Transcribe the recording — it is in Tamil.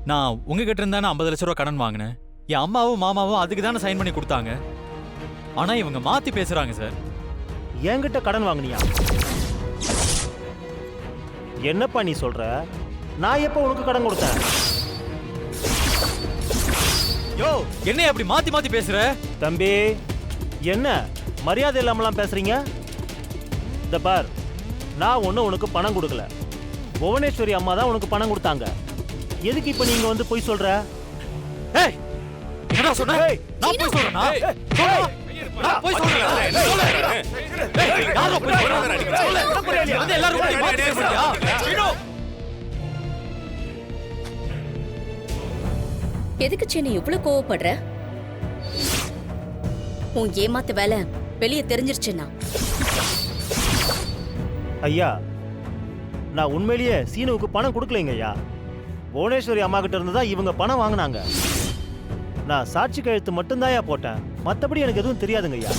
நான் உங்ககிட்ட இருந்தானே 50 லட்ச ரூபா கடன் வாங்கினேன். என் அம்மாவும் மாமாவும் அதுக்கு தானே சைன் பண்ணி கொடுத்தாங்க. ஆனா இவங்க மாத்தி பேசுறாங்க சார். என்கிட்ட கடன் வாங்குனியா? என்னப்பா நீ சொல்ற? நான் எப்போ உனக்கு கடன் கொடுத்தேன்? யோ, என்ன அப்படி மாத்தி மாத்தி பேசுற? தம்பி, என்ன மரியாதை இல்லாமலாம் பேசுறீங்க? இந்த பார், நான் ஒன்றும் உனக்கு பணம் கொடுக்கல. புவனேஸ்வரி அம்மா தான் உனக்கு பணம் கொடுத்தாங்க. எதுக்கு இப்ப நீங்க வந்து பொய் சொல்ற? ஏய், என்னடா சொன்ன? நான் போய் சொல்றேனா? நான் போய் சொல்றேன். யாரோ போய் சொல்றாங்க. வந்து எல்லாரும் போய் மாத்தி பேசுறியா? எதுக்கு சீனு இவ்வளவு கோவப்படுற? உன் ஏமாத்து வேலை வெளியே தெரிஞ்சிருச்சுன்னா? ஐயா, நான் உண்மையிலேயே சீனுவுக்கு பணம் கொடுக்கலைங்க ஐயா. புவனேஸ்வரி அம்மா கிட்ட இருந்து தான் இவங்க பணம் வாங்கினாங்க. நான் சாட்சி கழுத்து மட்டும்தான் போட்டேன். மற்றபடி எனக்கு எதுவும் தெரியாதுங்க ஐயா.